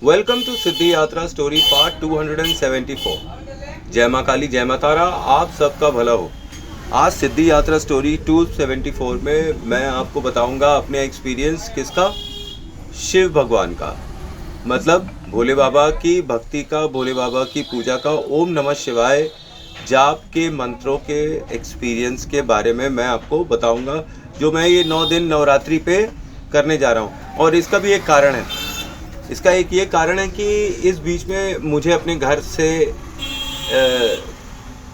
Welcome to सिद्धि यात्रा story part 274। जय माँ काली जय माँ तारा, आप सबका भला हो। आज सिद्धि यात्रा स्टोरी 274 में मैं आपको बताऊंगा अपने एक्सपीरियंस किसका, शिव भगवान का, मतलब भोले बाबा की भक्ति का, भोले बाबा की पूजा का, ओम नमः शिवाय जाप के मंत्रों के एक्सपीरियंस के बारे में मैं आपको बताऊंगा, जो मैं ये 9 दिन नवरात्रि पे करने जा रहा हूँ। और इसका भी एक कारण है। इसका एक ये कारण है कि इस बीच में मुझे अपने घर से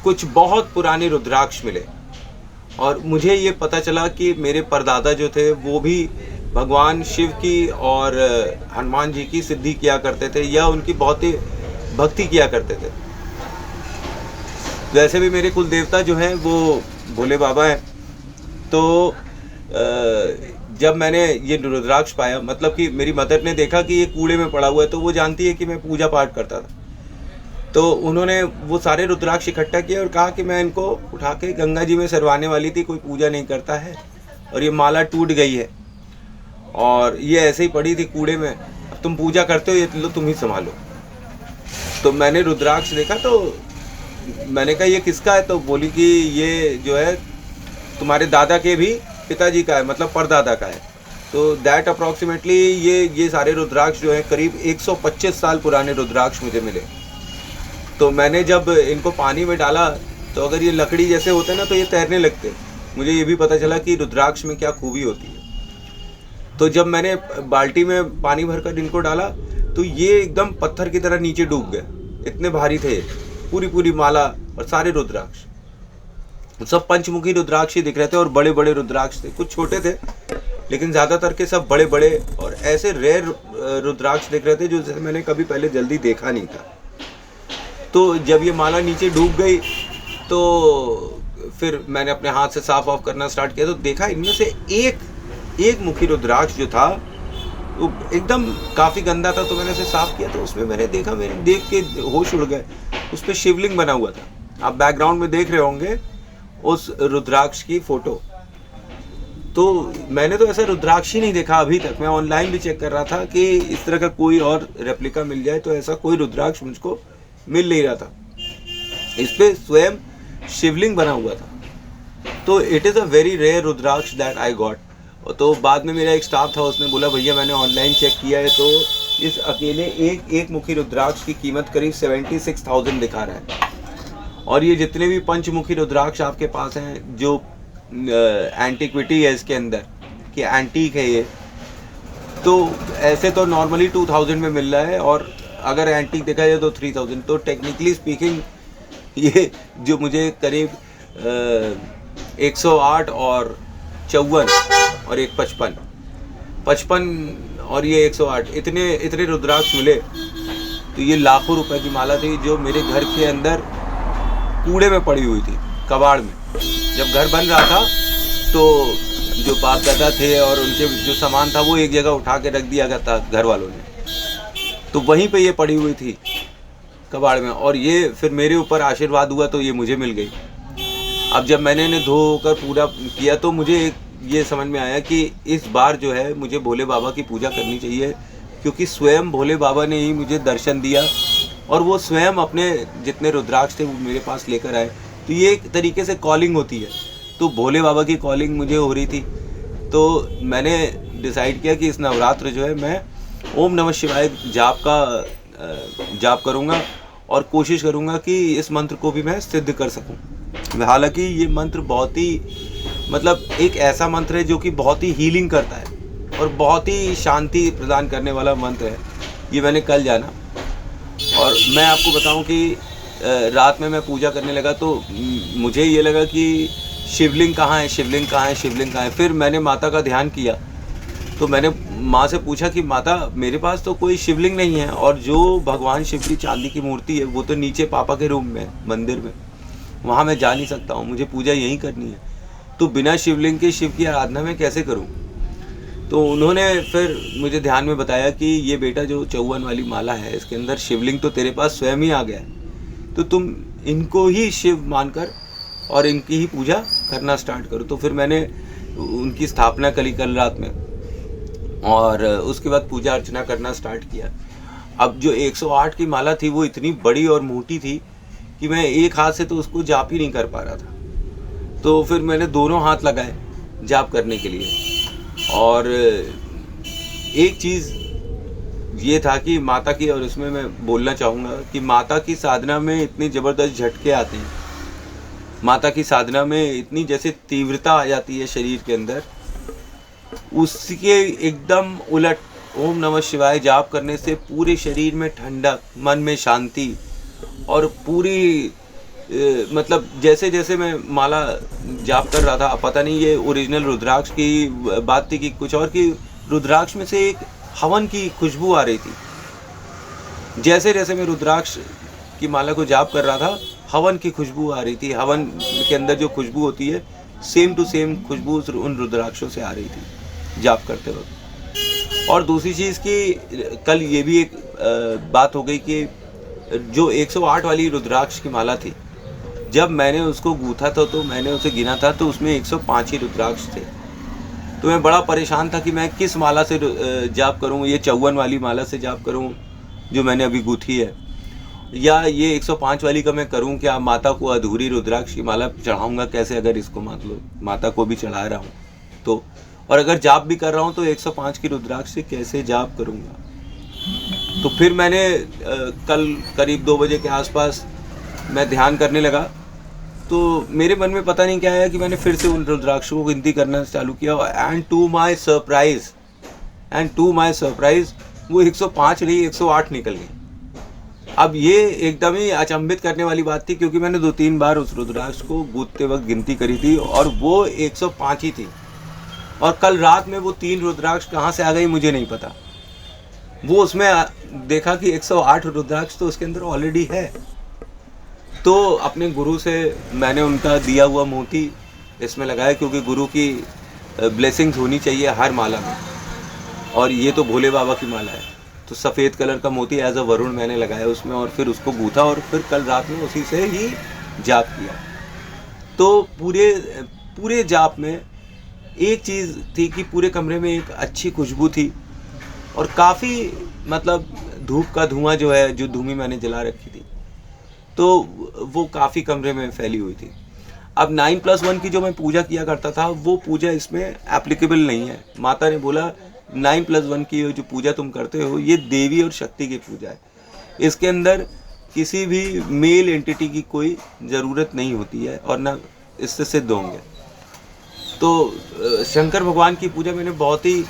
कुछ बहुत पुराने रुद्राक्ष मिले और मुझे ये पता चला कि मेरे परदादा जो थे वो भी भगवान शिव की और हनुमान जी की सिद्धि किया करते थे या उनकी बहुत ही भक्ति किया करते थे। वैसे भी मेरे कुल देवता जो हैं वो भोले बाबा हैं। तो जब मैंने ये रुद्राक्ष पाया, मतलब कि मेरी मदर ने देखा कि ये कूड़े में पड़ा हुआ है, तो वो जानती है कि मैं पूजा पाठ करता था, तो उन्होंने वो सारे रुद्राक्ष इकट्ठा किया और कहा कि मैं इनको उठा के गंगा जी में सरवाने वाली थी, कोई पूजा नहीं करता है और ये माला टूट गई है और ये ऐसे ही पड़ी थी कूड़े में, अब तुम पूजा करते हो, ये लो तुम ही संभालो। तो मैंने रुद्राक्ष देखा तो मैंने कहा ये किसका है, तो बोली कि ये जो है तुम्हारे दादा के भी पिताजी का है, मतलब परदादा का है। तो दैट अप्रॉक्सीमेटली ये सारे रुद्राक्ष जो हैं करीब 125 साल पुराने रुद्राक्ष मुझे मिले। तो मैंने जब इनको पानी में डाला तो अगर ये लकड़ी जैसे होते ना तो ये तैरने लगते। मुझे ये भी पता चला कि रुद्राक्ष में क्या खूबी होती है। तो जब मैंने बाल्टी में पानी भरकर इनको डाला तो ये एकदम पत्थर की तरह नीचे डूब गए, इतने भारी थे, पूरी माला और सारे रुद्राक्ष। सब पंचमुखी रुद्राक्ष ही दिख रहे थे और बड़े बड़े रुद्राक्ष थे, कुछ छोटे थे लेकिन ज़्यादातर के सब बड़े बड़े और ऐसे रेयर रुद्राक्ष दिख रहे थे जो जैसे मैंने कभी पहले जल्दी देखा नहीं था। तो जब ये माला नीचे डूब गई तो फिर मैंने अपने हाथ से साफ ऑफ करना स्टार्ट किया, तो देखा इनमें से एक मुखी रुद्राक्ष जो था वो एकदम काफ़ी गंदा था। तो मैंने उसे साफ किया तो उसमें मैंने देखा, मेरे देख के होश उड़ गए, उस पर शिवलिंग बना हुआ था। आप बैकग्राउंड में देख रहे होंगे उस रुद्राक्ष की फोटो। तो मैंने तो ऐसा रुद्राक्ष ही नहीं देखा अभी तक। मैं ऑनलाइन भी चेक कर रहा था कि इस तरह का कोई और रेप्लिका मिल जाए, तो ऐसा कोई रुद्राक्ष मुझको मिल नहीं रहा था। इस पे स्वयं शिवलिंग बना हुआ था। तो it is a very rare rudraksha that I got. तो बाद में मेरा एक स्टाफ था, उसने बोला भैया मैंने ऑनलाइन चेक किया है तो इस अकेले एक मुखी रुद्राक्ष की कीमत करीब 76,000 दिखा रहा है। और ये जितने भी पंचमुखी रुद्राक्ष आपके पास हैं, जो एंटिक्विटी है इसके अंदर कि एंटीक है ये, तो ऐसे तो नॉर्मली 2000 में मिल रहा है और अगर एंटीक देखा जाए तो 3000। तो टेक्निकली स्पीकिंग ये जो मुझे करीब 108 और 54 और एक 55 और ये 108 इतने रुद्राक्ष मिले। तो ये लाखों रुपए की माला थी जो मेरे घर के अंदर कूड़े में पड़ी हुई थी, कबाड़ में। जब घर बन रहा था तो जो बाप दादा थे और उनके जो सामान था वो एक जगह उठा के रख दिया गया था घर वालों ने, तो वहीं पे ये पड़ी हुई थी कबाड़ में। और ये फिर मेरे ऊपर आशीर्वाद हुआ तो ये मुझे मिल गई। अब जब मैंने इन्हें धोकर पूरा किया तो मुझे ये समझ में आया कि इस बार जो है मुझे भोले बाबा की पूजा करनी चाहिए, क्योंकि स्वयं भोले बाबा ने ही मुझे दर्शन दिया और वो स्वयं अपने जितने रुद्राक्ष थे वो मेरे पास लेकर आए। तो ये एक तरीके से कॉलिंग होती है। तो भोले बाबा की कॉलिंग मुझे हो रही थी। तो मैंने डिसाइड किया कि इस नवरात्र जो है मैं ओम नमः शिवाय जाप करूँगा और कोशिश करूँगा कि इस मंत्र को भी मैं सिद्ध कर सकूँ। हालांकि ये मंत्र बहुत ही मतलब एक ऐसा मंत्र है जो कि बहुत ही हीलिंग करता है और बहुत ही शांति प्रदान करने वाला मंत्र है। ये मैंने कल जाना। और मैं आपको बताऊं कि रात में मैं पूजा करने लगा तो मुझे ये लगा कि शिवलिंग कहाँ है। फिर मैंने माता का ध्यान किया तो मैंने माँ से पूछा कि माता मेरे पास तो कोई शिवलिंग नहीं है और जो भगवान शिव की चांदी की मूर्ति है वो तो नीचे पापा के रूम में मंदिर में, वहाँ मैं जा नहीं सकता हूँ, मुझे पूजा यहीं करनी है, तो बिना शिवलिंग के शिव की आराधना मैं कैसे करूँ। तो उन्होंने फिर मुझे ध्यान में बताया कि ये बेटा जो 54 वाली माला है इसके अंदर शिवलिंग तो तेरे पास स्वयं ही आ गया है, तो तुम इनको ही शिव मानकर और इनकी ही पूजा करना स्टार्ट करो। तो फिर मैंने उनकी स्थापना करी कल रात में और उसके बाद पूजा अर्चना करना स्टार्ट किया। अब जो 108 की माला थी वो इतनी बड़ी और मोटी थी कि मैं एक हाथ से तो उसको जाप ही नहीं कर पा रहा था। तो फिर मैंने दोनों हाथ लगाए जाप करने के लिए। और एक चीज़ ये था कि माता की, और इसमें मैं बोलना चाहूँगा कि माता की साधना में इतनी ज़बरदस्त झटके आते हैं, माता की साधना में इतनी जैसे तीव्रता आ जाती है शरीर के अंदर, उसके एकदम उलट ओम नमः शिवाय जाप करने से पूरे शरीर में ठंडक, मन में शांति, और पूरी मतलब जैसे जैसे मैं माला जाप कर रहा था, पता नहीं ये ओरिजिनल रुद्राक्ष की बात थी कि कुछ और, की रुद्राक्ष में से एक हवन की खुशबू आ रही थी। जैसे जैसे मैं रुद्राक्ष की माला को जाप कर रहा था, हवन की खुशबू आ रही थी। हवन के अंदर जो खुशबू होती है, सेम टू सेम खुशबू उन रुद्राक्षों से आ रही थी जाप करते वक्त। और दूसरी चीज़ कि कल ये भी एक बात हो गई कि जो 108 वाली रुद्राक्ष की माला थी, जब मैंने उसको गूथा था तो मैंने उसे गिना था तो उसमें 105 ही रुद्राक्ष थे। तो मैं बड़ा परेशान था कि मैं किस माला से जाप करूं, ये 54 वाली माला से जाप करूं जो मैंने अभी गूथी है, या ये 105 वाली का मैं करूं क्या, माता को अधूरी रुद्राक्ष की माला चढ़ाऊंगा कैसे, अगर इसको मान लो माता को भी चढ़ा रहा हूँ तो, और अगर जाप भी कर रहा हूँ तो 105 की रुद्राक्ष से कैसे जाप करूँगा। तो फिर मैंने कल करीब 2 बजे के आसपास मैं ध्यान करने लगा, तो मेरे मन में पता नहीं क्या आया कि मैंने फिर से उन रुद्राक्षों को गिनती करना चालू किया, एंड टू माय सरप्राइज वो 105 नहीं 108 निकल गई। अब ये एकदम ही अचंभित करने वाली बात थी, क्योंकि मैंने 2-3 बार उस रुद्राक्ष को गूंथते वक्त गिनती करी थी और वो 105 ही थी। और कल रात में वो 3 रुद्राक्ष कहाँ से आ गई मुझे नहीं पता। वो उसमें देखा कि 108 रुद्राक्ष तो उसके अंदर ऑलरेडी है। तो अपने गुरु से मैंने उनका दिया हुआ मोती इसमें लगाया, क्योंकि गुरु की ब्लेसिंग्स होनी चाहिए हर माला में, और ये तो भोले बाबा की माला है। तो सफ़ेद कलर का मोती एज अ वरुण मैंने लगाया उसमें, और फिर उसको गूथा, और फिर कल रात में उसी से ही जाप किया। तो पूरे जाप में एक चीज़ थी कि पूरे कमरे में एक अच्छी खुशबू थी, और काफ़ी मतलब धूप का धुआं जो है, जो धूमी मैंने जला रखी थी, तो वो काफ़ी कमरे में फैली हुई थी। अब 9+1 की जो मैं पूजा किया करता था, वो पूजा इसमें एप्लीकेबल नहीं है। माता ने बोला 9+1 की जो पूजा तुम करते हो, ये देवी और शक्ति की पूजा है, इसके अंदर किसी भी मेल एंटिटी की कोई ज़रूरत नहीं होती है, और ना इससे सिद्ध होंगे। तो शंकर भगवान की पूजा मैंने बहुत ही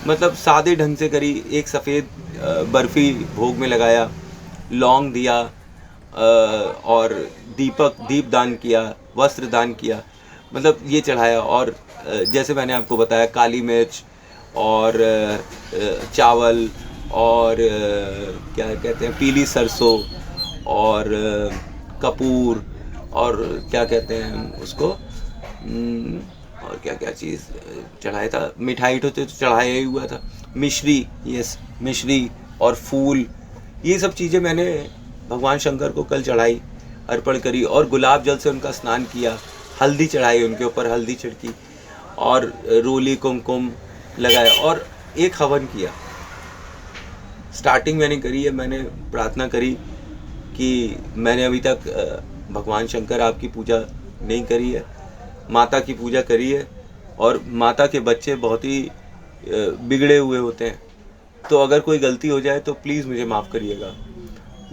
मतलब सादे ढंग से करी। एक सफ़ेद बर्फ़ी भोग में लगाया, लौंग दिया, और दीप दान किया, वस्त्र दान किया, मतलब ये चढ़ाया। और जैसे मैंने आपको बताया, काली मिर्च और चावल और क्या कहते हैं, पीली सरसों और कपूर, और क्या कहते हैं उसको, और क्या क्या चीज़ चढ़ाया था, मिठाई तो चढ़ाया ही हुआ था, मिश्री, यस मिश्री और फूल, ये सब चीज़ें मैंने भगवान शंकर को कल चढ़ाई, अर्पण करी, और गुलाब जल से उनका स्नान किया, हल्दी चढ़ाई, उनके ऊपर हल्दी छिड़की, और रोली कुमकुम लगाया, और एक हवन किया। स्टार्टिंग मैंने करी है, मैंने प्रार्थना करी कि मैंने अभी तक भगवान शंकर आपकी पूजा नहीं करी है, माता की पूजा करी है, और माता के बच्चे बहुत ही बिगड़े हुए होते हैं, तो अगर कोई गलती हो जाए तो प्लीज़ मुझे माफ़ करिएगा।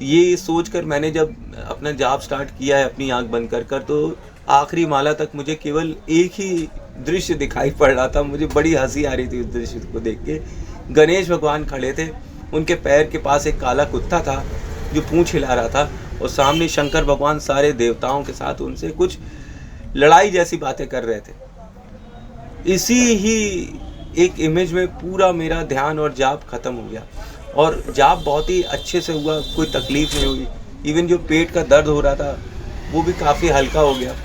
ये सोचकर मैंने जब अपना जाप स्टार्ट किया है अपनी आंख बंद कर कर, तो आखिरी माला तक मुझे केवल एक ही दृश्य दिखाई पड़ रहा था। मुझे बड़ी हंसी आ रही थी उस दृश्य को देख के। गणेश भगवान खड़े थे, उनके पैर के पास एक काला कुत्ता था जो पूंछ हिला रहा था, और सामने शंकर भगवान सारे देवताओं के साथ उनसे कुछ लड़ाई जैसी बातें कर रहे थे। इसी ही एक इमेज में पूरा मेरा ध्यान और जाप खत्म हो गया, और जाप बहुत ही अच्छे से हुआ, कोई तकलीफ नहीं हुई। इवन जो पेट का दर्द हो रहा था वो भी काफ़ी हल्का हो गया,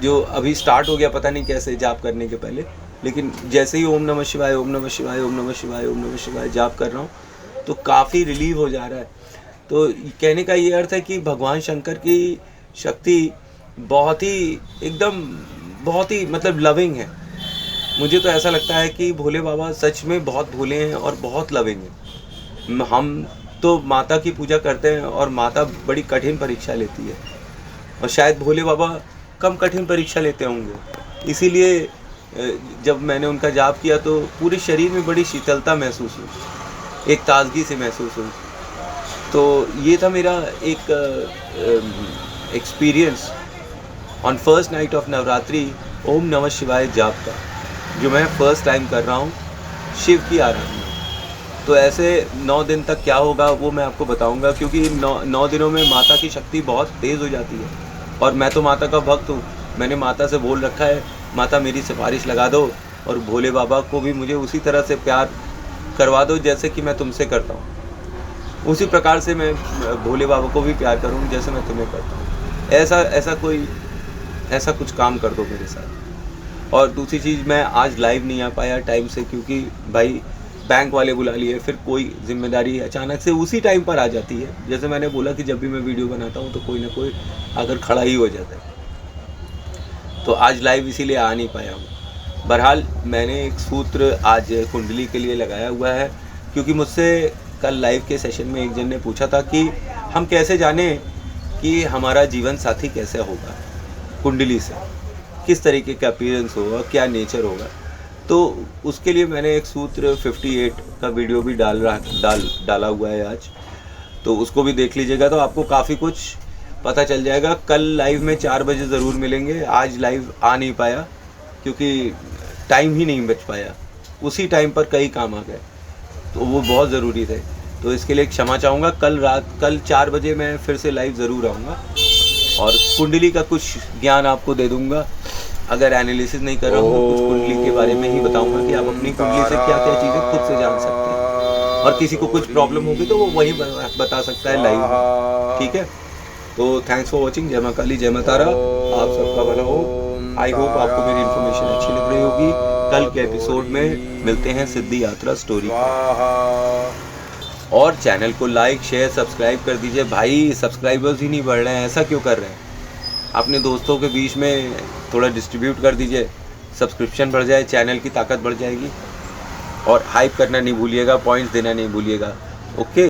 जो अभी स्टार्ट हो गया, पता नहीं कैसे जाप करने के पहले, लेकिन जैसे ही ओम नमः शिवाय ओम नमः शिवाय ओम नमः शिवाय ओम नमः शिवाय जाप कर रहा हूँ तो काफ़ी रिलीव हो जा रहा है। तो कहने का ये अर्थ है कि भगवान शंकर की शक्ति बहुत ही एकदम बहुत ही मतलब लविंग है। मुझे तो ऐसा लगता है कि भोले बाबा सच में बहुत भोले हैं और बहुत लविंग हैं। हम तो माता की पूजा करते हैं और माता बड़ी कठिन परीक्षा लेती है, और शायद भोले बाबा कम कठिन परीक्षा लेते होंगे। इसीलिए जब मैंने उनका जाप किया तो पूरे शरीर में बड़ी शीतलता महसूस हुई, एक ताजगी से महसूस हुई। तो ये था मेरा एक experience on first night of Navratri ओम नमः शिवाय जाप का, जो मैं फ़र्स्ट टाइम कर रहा हूँ शिव की आराधना। तो ऐसे 9 दिन तक क्या होगा वो मैं आपको बताऊंगा, क्योंकि 9 दिनों में माता की शक्ति बहुत तेज़ हो जाती है, और मैं तो माता का भक्त हूँ। मैंने माता से बोल रखा है, माता मेरी सिफारिश लगा दो, और भोले बाबा को भी मुझे उसी तरह से प्यार करवा दो जैसे कि मैं तुमसे करता हूँ। उसी प्रकार से मैं भोले बाबा को भी प्यार करूँ जैसे मैं तुम्हें करता हूँ। ऐसा कुछ काम कर दो मेरे साथ। और दूसरी चीज़, मैं आज लाइव नहीं आ पाया टाइम से, क्योंकि भाई बैंक वाले बुला लिए, फिर कोई जिम्मेदारी अचानक से उसी टाइम पर आ जाती है। जैसे मैंने बोला कि जब भी मैं वीडियो बनाता हूँ तो कोई ना कोई आकर खड़ा ही हो जाता है, तो आज लाइव इसीलिए आ नहीं पाया हूँ। बहरहाल मैंने एक सूत्र आज कुंडली के लिए लगाया हुआ है, क्योंकि मुझसे कल लाइव के सेशन में एक जन ने पूछा था कि हम कैसे जानें कि हमारा जीवन साथी कैसे होगा कुंडली से, किस तरीके का अपीयरेंस होगा, क्या नेचर होगा। तो उसके लिए मैंने एक सूत्र 58 का वीडियो भी डाला हुआ है आज, तो उसको भी देख लीजिएगा, तो आपको काफ़ी कुछ पता चल जाएगा। कल लाइव में 4 बजे ज़रूर मिलेंगे। आज लाइव आ नहीं पाया क्योंकि टाइम ही नहीं बच पाया, उसी टाइम पर कई काम आ गए, तो वो बहुत ज़रूरी थे, तो इसके लिए क्षमा चाहूँगा। कल 4 बजे मैं फिर से लाइव ज़रूर आऊँगा और कुंडली का कुछ ज्ञान आपको दे दूँगा। अगर एनालिसिस नहीं कर रहा हूँ तो कुछ कुंडली के बारे में ही बताऊँगा कि आप अपनी कुंडली से क्या क्या चीज़ें खुद से जान सकते हैं, और किसी को कुछ प्रॉब्लम होगी तो वो वही बता सकता है लाइव। ठीक है, तो थैंक्स फॉर वॉचिंग। जय माँ काली, जय माँ तारा, आप सबका भला हो। आई होप आपको मेरी इन्फॉर्मेशन अच्छी लग रही होगी। कल के एपिसोड में मिलते हैं सिद्धि यात्रा स्टोरी और चैनल को लाइक शेयर सब्सक्राइब कर दीजिए। भाई सब्सक्राइबर्स ही नहीं बढ़ रहे हैं, ऐसा क्यों कर रहे हैं? अपने दोस्तों के बीच में थोड़ा डिस्ट्रीब्यूट कर दीजिए, सब्सक्रिप्शन बढ़ जाए, चैनल की ताकत बढ़ जाएगी। और हाइप करना नहीं भूलिएगा, पॉइंट्स देना नहीं भूलिएगा। ओके।